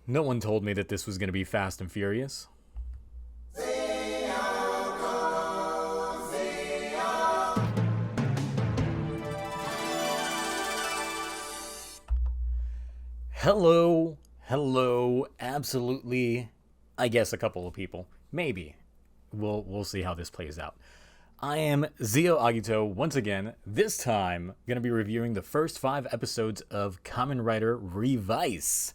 No one told me that this was going to be Fast and Furious. Hello, absolutely, I guess a couple of people. Maybe. We'll see how this plays out. I am Zio Agito, once again, this time going to be reviewing the first 5 episodes of Kamen Rider Revice.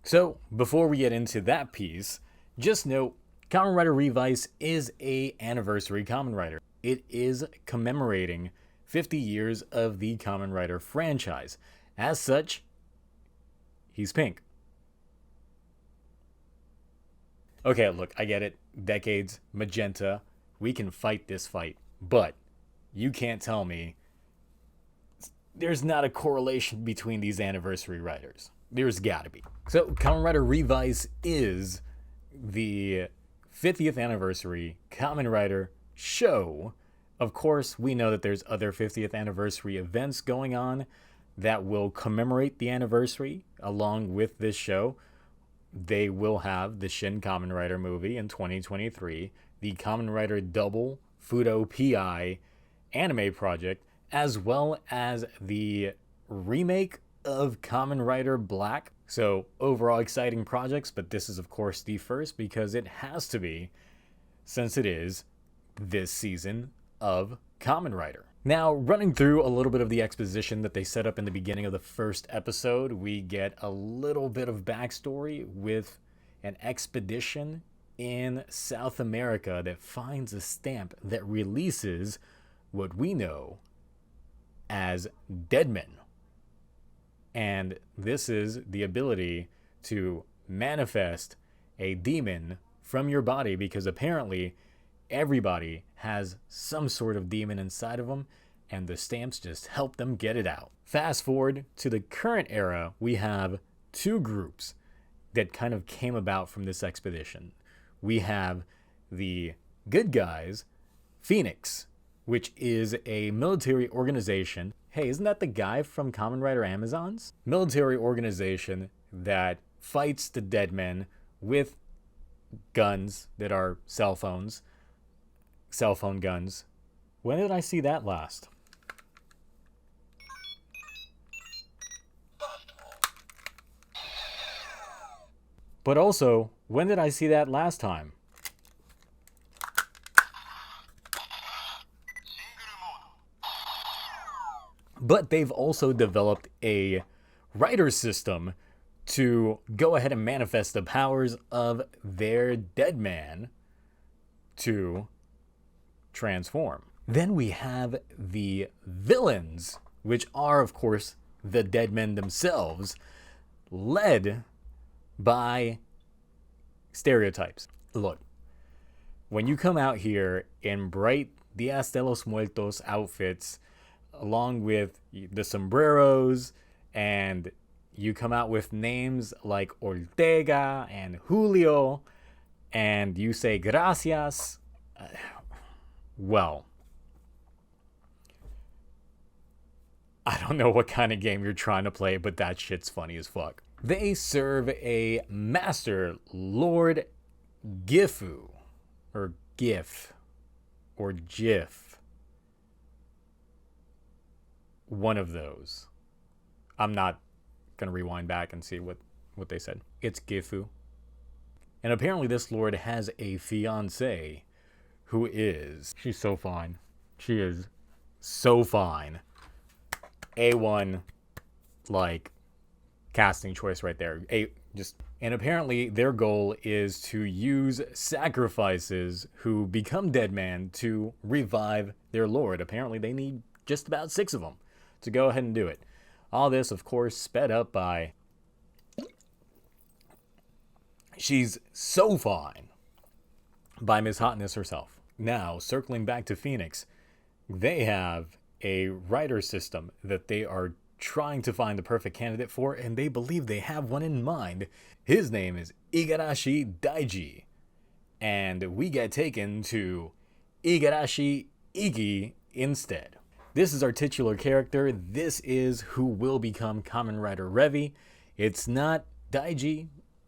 So, before we get into that piece, just note, Kamen Rider Revice is a anniversary Kamen Rider. It is commemorating 50 years of the Kamen Rider franchise. As such, he's pink. Okay, look, I get it. Decades, magenta, we can fight this fight. But you can't tell me there's not a correlation between these anniversary riders. There's gotta be. So, Kamen Rider Revice is the 50th anniversary Kamen Rider show. Of course, we know that there's other 50th anniversary events going on that will commemorate the anniversary along with this show. They will have the Shin Kamen Rider movie in 2023, the Kamen Rider Double Fudo PI anime project, as well as the remake of Kamen Rider Black. So overall exciting projects, but this is of course the first because it has to be, since it is this season of Kamen Rider. Now, running through a little bit of the exposition that they set up in the beginning of the first episode, we get a little bit of backstory with an expedition in South America that finds a stamp that releases what we know as Deadman. And this is the ability to manifest a demon from your body, because apparently everybody has some sort of demon inside of them, and the stamps just help them get it out. Fast forward to the current era, we have 2 groups that kind of came about from this expedition. We have the good guys, Phoenix, which is a military organization. Hey, isn't that the guy from Kamen Rider Amazons? Military organization that fights the Deadman with guns that are cell phone guns. When did I see that last? But also, when did I see that last time? But they've also developed a rider system to go ahead and manifest the powers of their Deadman to transform. Then we have the villains, which are, of course, the Deadmen themselves, led by stereotypes. Look, when you come out here in bright Dias de los Muertos outfits, along with the sombreros, and you come out with names like Ortega and Julio, and you say gracias, well, I don't know what kind of game you're trying to play, but that shit's funny as fuck. They serve a master, Lord Gifu, or Gif, or Jif. One of those. I'm not going to rewind back and see what they said. It's Gifu. And apparently this lord has a fiancée who is... She's so fine. She is so fine. A1, like, casting choice right there. And apparently their goal is to use sacrifices who become Deadman to revive their lord. Apparently they need just about 6 of them to go ahead and do it. All this, of course, sped up by... She's so fine, by Miss Hotness herself. Now, circling back to Phoenix, they have a rider system that they are trying to find the perfect candidate for, and they believe they have one in mind. His name is Igarashi Daiji, and we get taken to Igarashi Iggy instead. This is our titular character. This is who will become Kamen Rider Revi. It's not Daiji,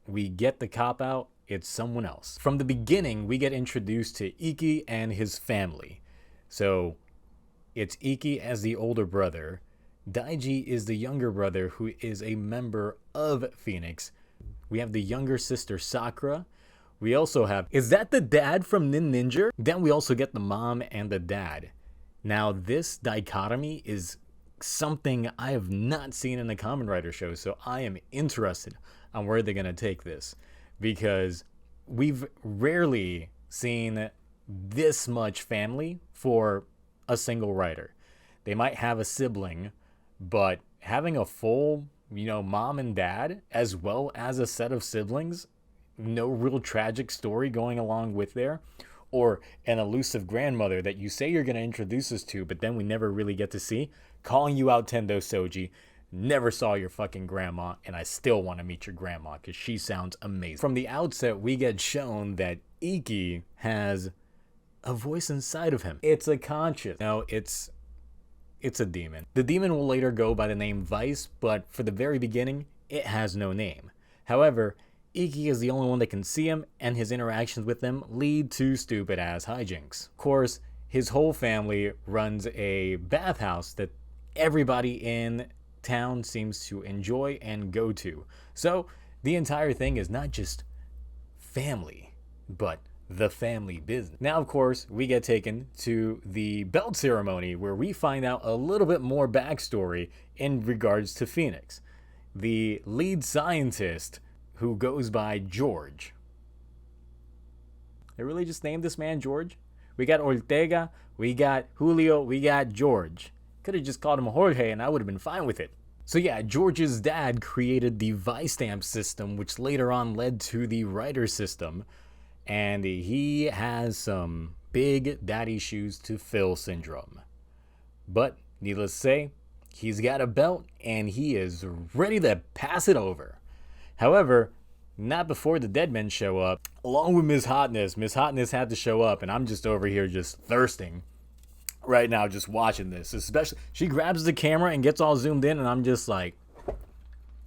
we get the cop out, it's someone else. From the beginning, we get introduced to Iki and his family. So it's Iki as the older brother. Daiji is the younger brother who is a member of Phoenix. We have the younger sister Sakura. We also have, is that the dad from Nin Ninja? Then we also get the mom and the dad. Now this dichotomy is something I have not seen in the Kamen Rider show, so I am interested on where they're going to take this, because we've rarely seen this much family for a single writer. They might have a sibling, but having a full, mom and dad, as well as a set of siblings, no real tragic story going along with there, or an elusive grandmother that you say you're going to introduce us to, but then we never really get to see. Calling you out, Tendo Soji. Never saw your fucking grandma, and I still want to meet your grandma because she sounds amazing. From the outset, we get shown that Iki has a voice inside of him. It's a conscious. No, it's a demon. The demon will later go by the name Vice, but for the very beginning, it has no name. However, Iki is the only one that can see him, and his interactions with him lead to stupid-ass hijinks. Of course, his whole family runs a bathhouse that everybody in town seems to enjoy and go to. So the entire thing is not just family, but the family business. Now, of course, we get taken to the belt ceremony where we find out a little bit more backstory in regards to Phoenix. The lead scientist, who goes by George. They really just named this man George? We got Ortega, we got Julio, we got George. Could have just called him Jorge and I would have been fine with it. So yeah, George's dad created the Vice stamp system, which later on led to the Rider system. And he has some big daddy shoes to fill syndrome. But needless to say, he's got a belt and he is ready to pass it over. However, not before the Deadmen show up, along with Miss Hotness. Miss Hotness had to show up, and I'm just over here just thirsting right now, just watching this. Especially, she grabs the camera and gets all zoomed in, and I'm just like...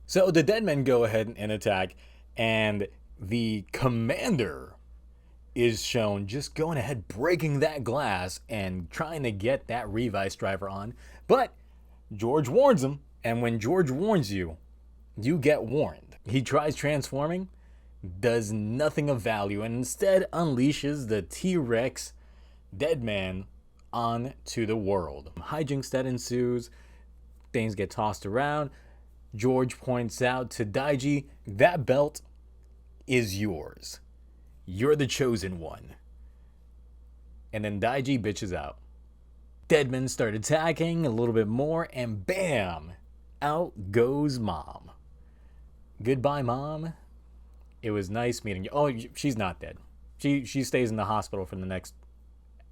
So the Deadmen go ahead and attack, and the commander is shown just going ahead, breaking that glass, and trying to get that Revice driver on. But George warns him, and when George warns you, you get warned. He tries transforming, does nothing of value, and instead unleashes the T-Rex Deadman onto the world. Hijinks that ensues, things get tossed around. George points out to Daiji, that belt is yours. You're the chosen one. And then Daiji bitches out. Deadman start attacking a little bit more, and bam! Out goes Mom. Goodbye, Mom. It was nice meeting you. Oh, she's not dead. She stays in the hospital for the next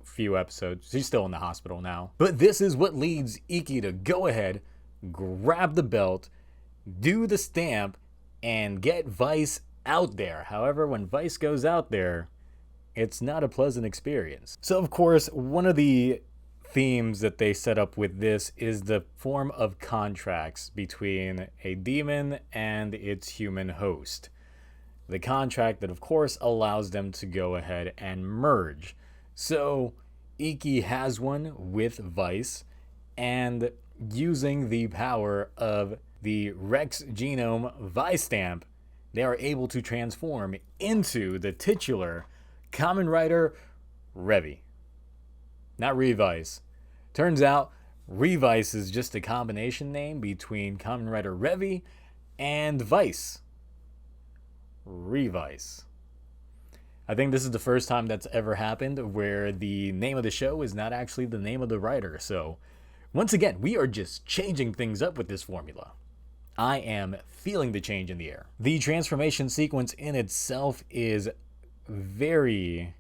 few episodes. She's still in the hospital now. But this is what leads Iki to go ahead, grab the belt, do the stamp, and get Vice out there. However, when Vice goes out there, it's not a pleasant experience. So, of course, one of the themes that they set up with this is the form of contracts between a demon and its human host. The contract that, of course, allows them to go ahead and merge. So, Iki has one with Vice, and using the power of the Rex Genome Vice Stamp, they are able to transform into the titular Kamen Rider Revi. Not Revice. Turns out, Revice is just a combination name between Kamen Rider Revi and Vice. Revice. I think this is the first time that's ever happened where the name of the show is not actually the name of the writer. So, once again, we are just changing things up with this formula. I am feeling the change in the air. The transformation sequence in itself is very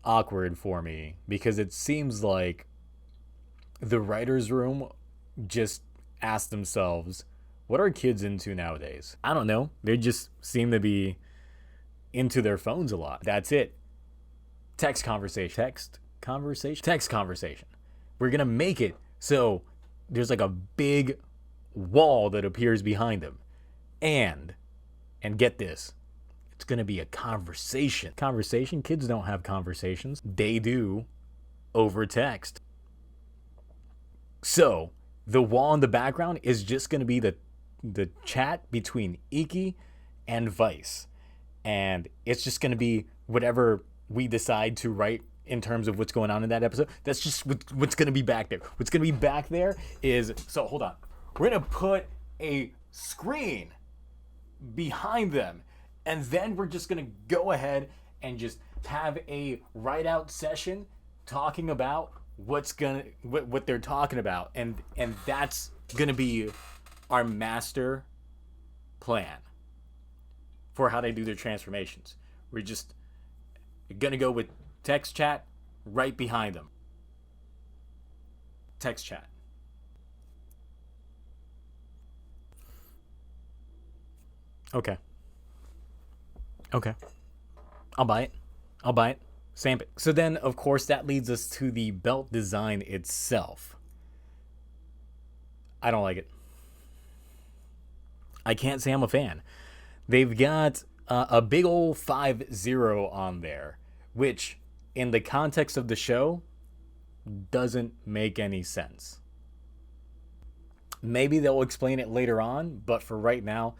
awkward for me because it seems like the writer's room just asked themselves, what are kids into nowadays? I don't know. They just seem to be into their phones a lot. That's it. Text conversation. We're going to make it so there's like a big wall that appears behind them. And And get this, it's going to be a conversation. Conversation? Kids don't have conversations. They do over text. So, the wall in the background is just going to be the chat between Iki and Vice. And it's just going to be whatever we decide to write in terms of what's going on in that episode. That's just what's going to be back there. What's going to be back there is... So, hold on. We're going to put a screen behind them. And then we're just going to go ahead and just have a write-out session talking about what they're talking about. And that's going to be our master plan for how they do their transformations. We're just going to go with text chat right behind them. Text chat. Okay. I'll buy it. Stamp it. So then, of course, that leads us to the belt design itself. I don't like it. I can't say I'm a fan. They've got a big old 5-0 on there, which, in the context of the show, doesn't make any sense. Maybe they'll explain it later on, but for right now,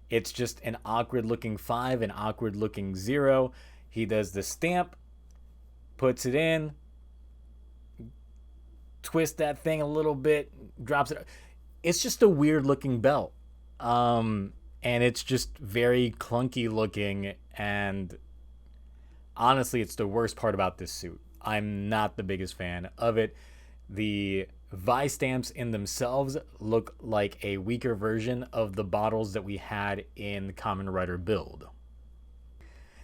it's just an awkward-looking 5, an awkward-looking 0. He does the stamp, puts it in, twists that thing a little bit, drops it. It's just a weird-looking belt. And it's just very clunky-looking, and honestly, it's the worst part about this suit. I'm not the biggest fan of it. The Vice stamps in themselves look like a weaker version of the bottles that we had in Kamen Rider Build.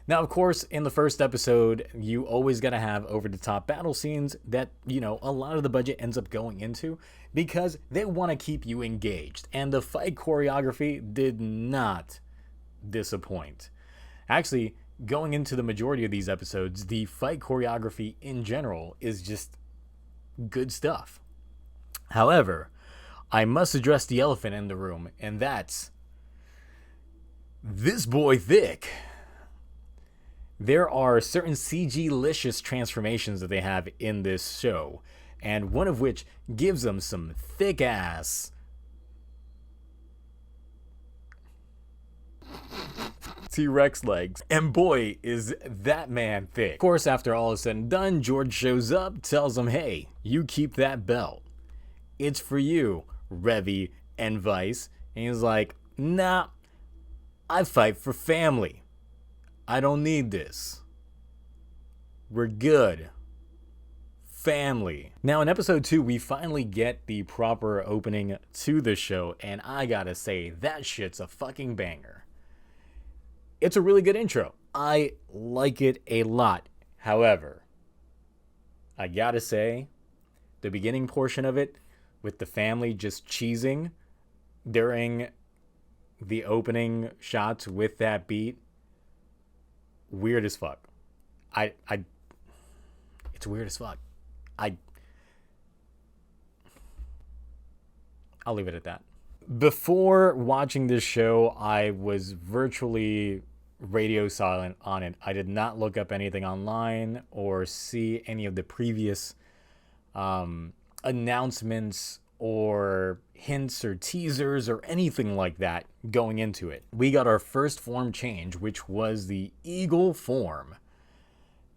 Now, of course, in the first episode, you always got to have over-the-top battle scenes that, a lot of the budget ends up going into because they want to keep you engaged. And the fight choreography did not disappoint. Actually, going into the majority of these episodes, the fight choreography in general is just good stuff. However, I must address the elephant in the room, and that's this boy thick. There are certain CG-licious transformations that they have in this show, and one of which gives them some thick-ass T-Rex legs. And boy, is that man thick. Of course, after all is said and done, George shows up, tells him, hey, you keep that belt. It's for you, Revy and Vice. And he's like, nah, I fight for family. I don't need this. We're good. Family. Now, in episode 2, we finally get the proper opening to the show, and I gotta say, that shit's a fucking banger. It's a really good intro. I like it a lot. However, I gotta say, the beginning portion of it, with the family just cheesing during the opening shots with that beat, weird as fuck. It's weird as fuck. I'll leave it at that. Before watching this show, I was virtually radio silent on it. I did not look up anything online or see any of the previous announcements or hints or teasers or anything like that going into it. We got our first form change, which was the eagle form.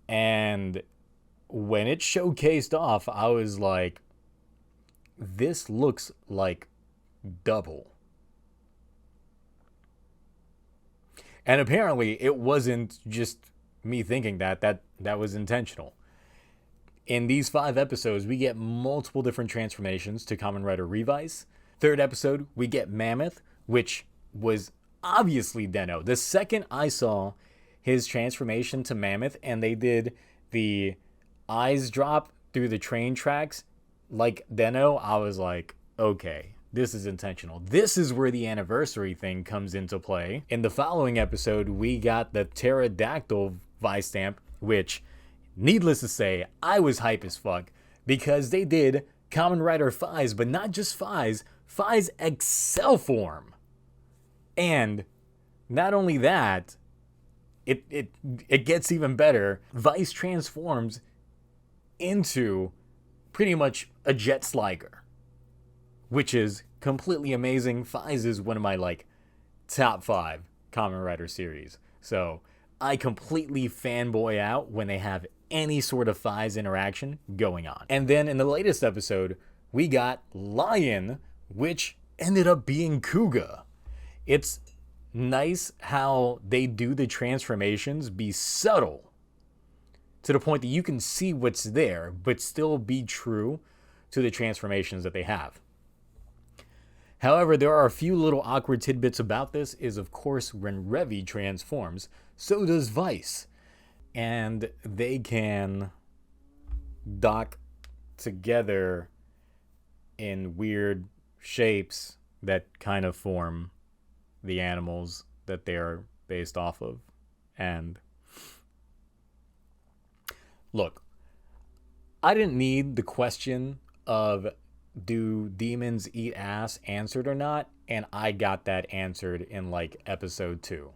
And when it showcased off, I was like, this looks like double. And apparently it wasn't just me thinking that was intentional. In these 5 episodes, we get multiple different transformations to Kamen Rider Revice. Third episode, we get Mammoth, which was obviously Deno. The second I saw his transformation to Mammoth and they did the eyes drop through the train tracks like Deno, I was like, okay, this is intentional. This is where the anniversary thing comes into play. In the following episode, we got the pterodactyl Vice stamp, which, needless to say, I was hype as fuck because they did Kamen Rider Fies, but not just Fies, Fies Excel form. And Not only that, it gets even better. Vice transforms into pretty much a jet sliger, which is completely amazing. Vice is one of my like top 5 Kamen Rider series. So I completely fanboy out when they have any sort of Vice interaction going on. And then in the latest episode, we got Lion, which ended up being Kuga. It's nice how they do the transformations be subtle to the point that you can see what's there, but still be true to the transformations that they have. However, there are a few little awkward tidbits about this. Is of course when Revy transforms, so does Vice. And they can dock together in weird shapes that kind of form the animals that they're based off of. And look, I didn't need the question of do demons eat ass answered or not, and I got that answered in like episode 2.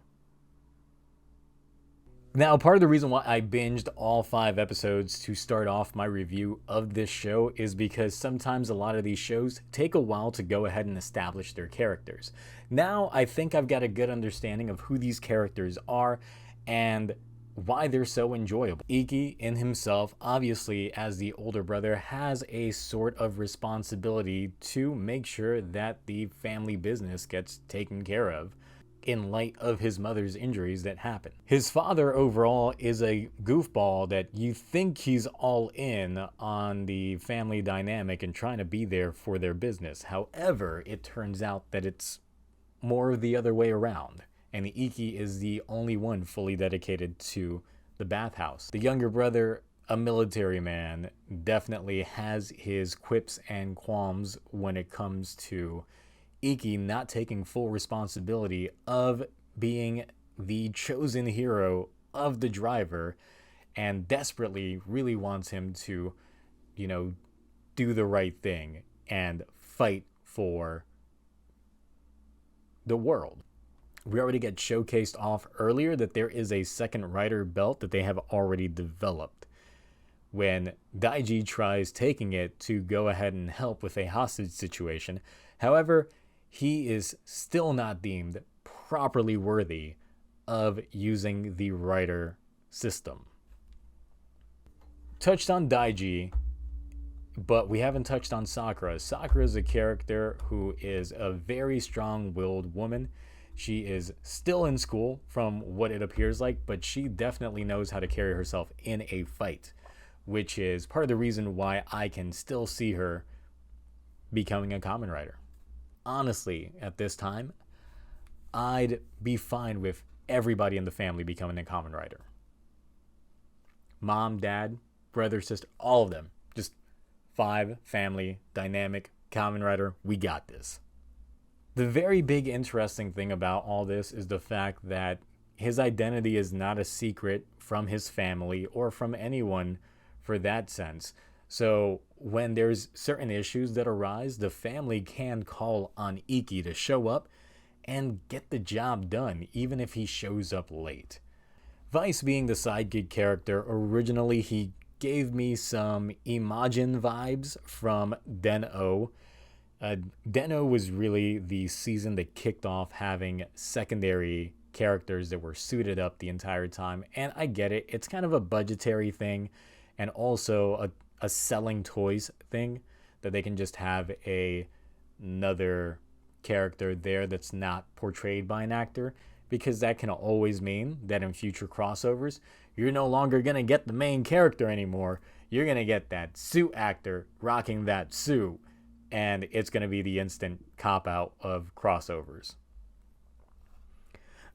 Now, part of the reason why I binged all 5 episodes to start off my review of this show is because sometimes a lot of these shows take a while to go ahead and establish their characters. Now, I think I've got a good understanding of who these characters are and why they're so enjoyable. Iki, in himself, obviously, as the older brother, has a sort of responsibility to make sure that the family business gets taken care of in light of his mother's injuries that happen. His father overall is a goofball that you think he's all in on the family dynamic and trying to be there for their business. However, it turns out that it's more of the other way around, and Iki is the only one fully dedicated to the bathhouse. The younger brother, a military man, definitely has his quips and qualms when it comes to Iki not taking full responsibility of being the chosen hero of the driver, and desperately really wants him to, do the right thing and fight for the world. We already get showcased off earlier that there is a second rider belt that they have already developed. When Daiji tries taking it to go ahead and help with a hostage situation, however, he is still not deemed properly worthy of using the rider system. Touched on Daiji, but we haven't touched on Sakura. Sakura is a character who is a very strong-willed woman. She is still in school from what it appears like, but she definitely knows how to carry herself in a fight, which is part of the reason why I can still see her becoming a Kamen Rider. Honestly, at this time, I'd be fine with everybody in the family becoming a Kamen Rider. Mom, dad, brother, sister, all of them. Just 5 family, dynamic, Kamen Rider, we got this. The very big interesting thing about all this is the fact that his identity is not a secret from his family or from anyone for that sense. So when there's certain issues that arise, the family can call on Iki to show up and get the job done, even if he shows up late. Vice being the sidekick character, originally he gave me some Imagine vibes from Den-O. Den-O was really the season that kicked off having secondary characters that were suited up the entire time, and I get it. It's kind of a budgetary thing and also a selling toys thing, that they can just have another character there that's not portrayed by an actor, because that can always mean that in future crossovers, you're no longer going to get the main character anymore. You're going to get that suit actor rocking that suit, and it's going to be the instant cop-out of crossovers.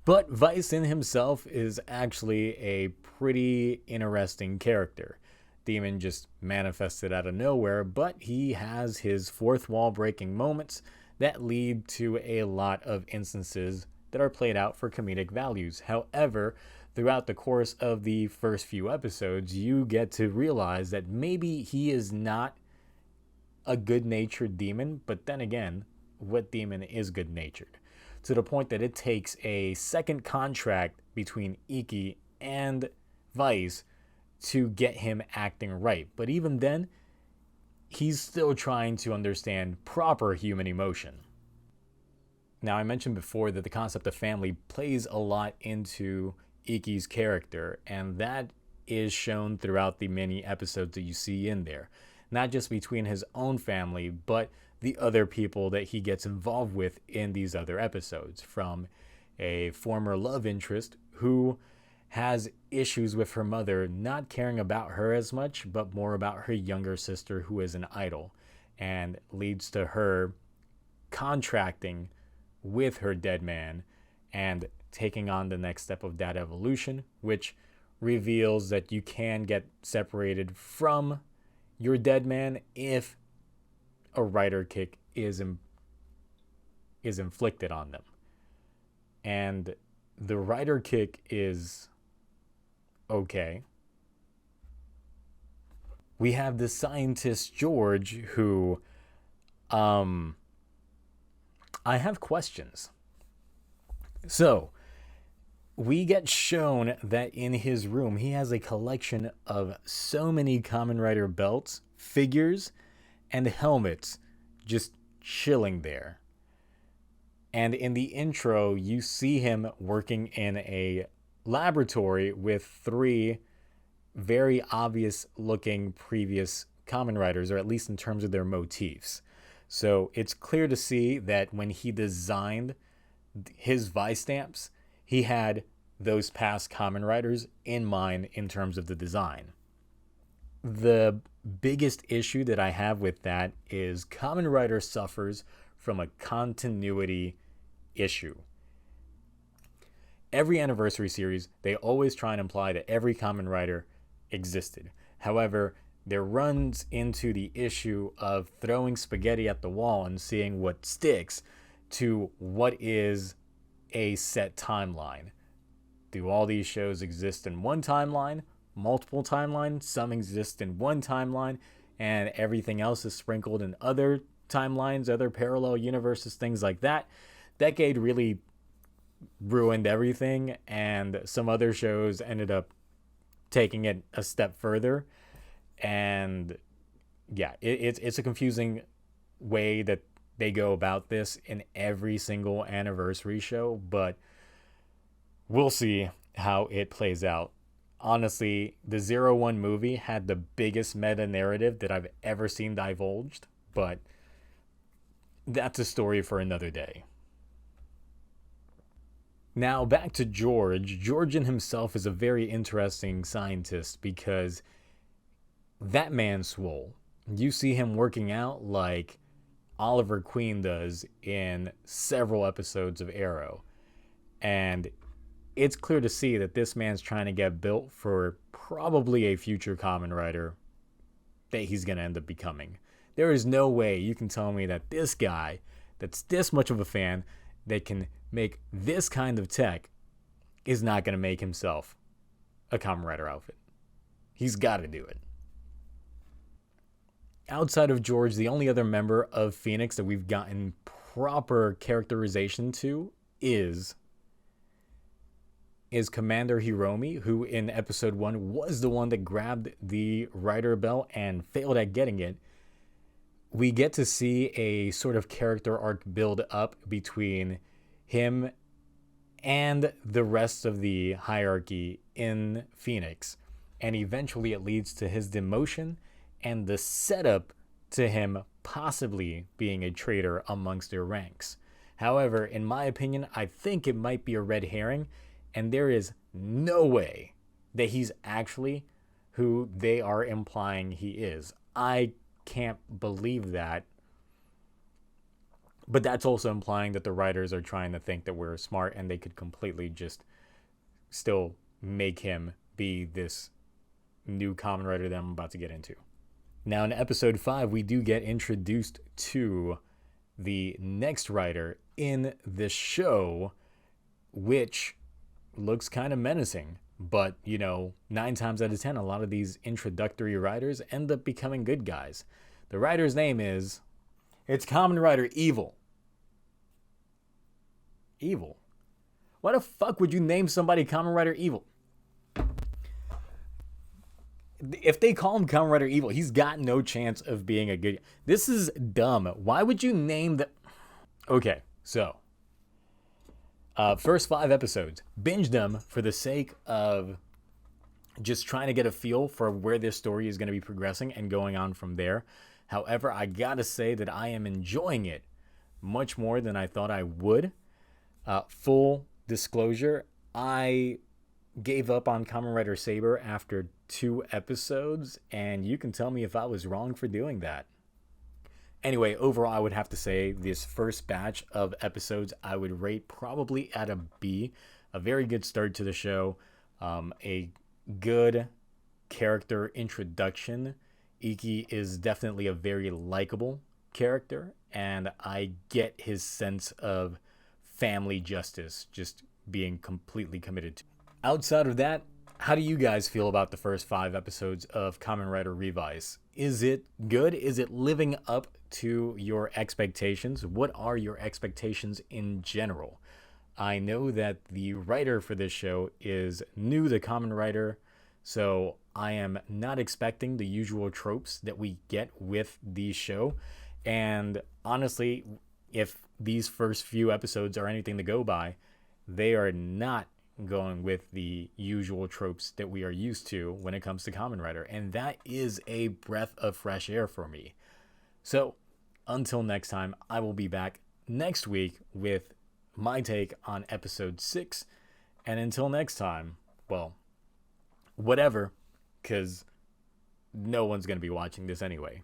But Vice in himself is actually a pretty interesting character. Demon just manifested out of nowhere, but he has his fourth wall breaking moments that lead to a lot of instances that are played out for comedic values. However, throughout the course of the first few episodes, you get to realize that maybe he is not a good-natured demon, but then again, what demon is good-natured? to the point that it takes a second contract between Iki and Vice to get him acting right. But even then, he's still trying to understand proper human emotion. Now, I mentioned before that the concept of family plays a lot into Iki's character, and that is shown throughout the many episodes that you see in there. Not just between his own family, but the other people that he gets involved with in these other episodes, from a former love interest who has issues with her mother not caring about her as much, but more about her younger sister who is an idol, and leads to her contracting with her Deadman and taking on the next step of that evolution, which reveals that you can get separated from your Deadman if a rider kick is inflicted on them. And the rider kick is okay. We have the scientist George who I have questions. So, we get shown that in his room, he has a collection of so many Kamen Rider belts, figures, and helmets just chilling there. And in the intro, you see him working in a laboratory with 3 very obvious looking previous Kamen Riders, or at least in terms of their motifs. So it's clear to see that when he designed his Vice stamps, he had those past Kamen Riders in mind in terms of the design. The biggest issue that I have with that is Kamen Rider suffers from a continuity issue. Every anniversary series, they always try and imply that every Kamen Rider existed. However, there runs into the issue of throwing spaghetti at the wall and seeing what sticks to what is a set timeline. Do all these shows exist in one timeline, multiple timelines? Some exist in one timeline, and everything else is sprinkled in other timelines, other parallel universes, things like that. Decade really ruined everything, and some other shows ended up taking it a step further. And yeah, it's a confusing way that they go about this in every single anniversary show, but we'll see how it plays out. Honestly, the 01 movie had the biggest meta narrative that I've ever seen divulged, but that's a story for another day. Now, back to George. George in himself is a very interesting scientist because that man's swole. You see him working out like Oliver Queen does in several episodes of Arrow. And it's clear to see that this man's trying to get built for probably a future Kamen Rider that he's going to end up becoming. There is no way you can tell me that this guy, that's this much of a fan, that can make this kind of tech, is not going to make himself a Kamen Rider outfit. He's got to do it. Outside of George, the only other member of Phoenix that we've gotten proper characterization to is Commander Hiromi, who in episode 1 was the one that grabbed the Rider belt and failed at getting it. We get to see a sort of character arc build up between him and the rest of the hierarchy in Phoenix. And eventually it leads to his demotion and the setup to him possibly being a traitor amongst their ranks. However, in my opinion, I think it might be a red herring, and there is no way that he's actually who they are implying he is. I can't believe that. But that's also implying that the writers are trying to think that we're smart and they could completely just still make him be this new Kamen Rider that I'm about to get into. Now, in episode 5, we do get introduced to the next writer in the show, which looks kind of menacing. But, 9 times out of 10, a lot of these introductory writers end up becoming good guys. The writer's name is... It's Kamen Rider Evil. Evil. Why the fuck would you name somebody Kamen Rider Evil? If they call him Kamen Rider Evil, he's got no chance of being a good... This is dumb. Why would you name the... Okay, so... first 5 episodes. Binge them for the sake of just trying to get a feel for where this story is going to be progressing and going on from there. However, I gotta say that I am enjoying it much more than I thought I would. Full disclosure, I gave up on Kamen Rider Saber after 2 episodes, and you can tell me if I was wrong for doing that. Anyway, overall, I would have to say this first batch of episodes I would rate probably at a B. A very good start to the show. A good character introduction. Iki is definitely a very likable character, and I get his sense of family justice, just being completely committed to. Outside of that, how do you guys feel about the first 5 episodes of Kamen Rider Revice? Is it good? Is it living up to your expectations? What are your expectations in general? I know that the writer for this show is new to Kamen Rider, so I am not expecting the usual tropes that we get with the show. And honestly, if these first few episodes are anything to go by, they are not going with the usual tropes that we are used to when it comes to Kamen Rider, and that is a breath of fresh air for me. So until next time, I will be back next week with my take on episode 6, and until next time, well, whatever, because no one's going to be watching this anyway.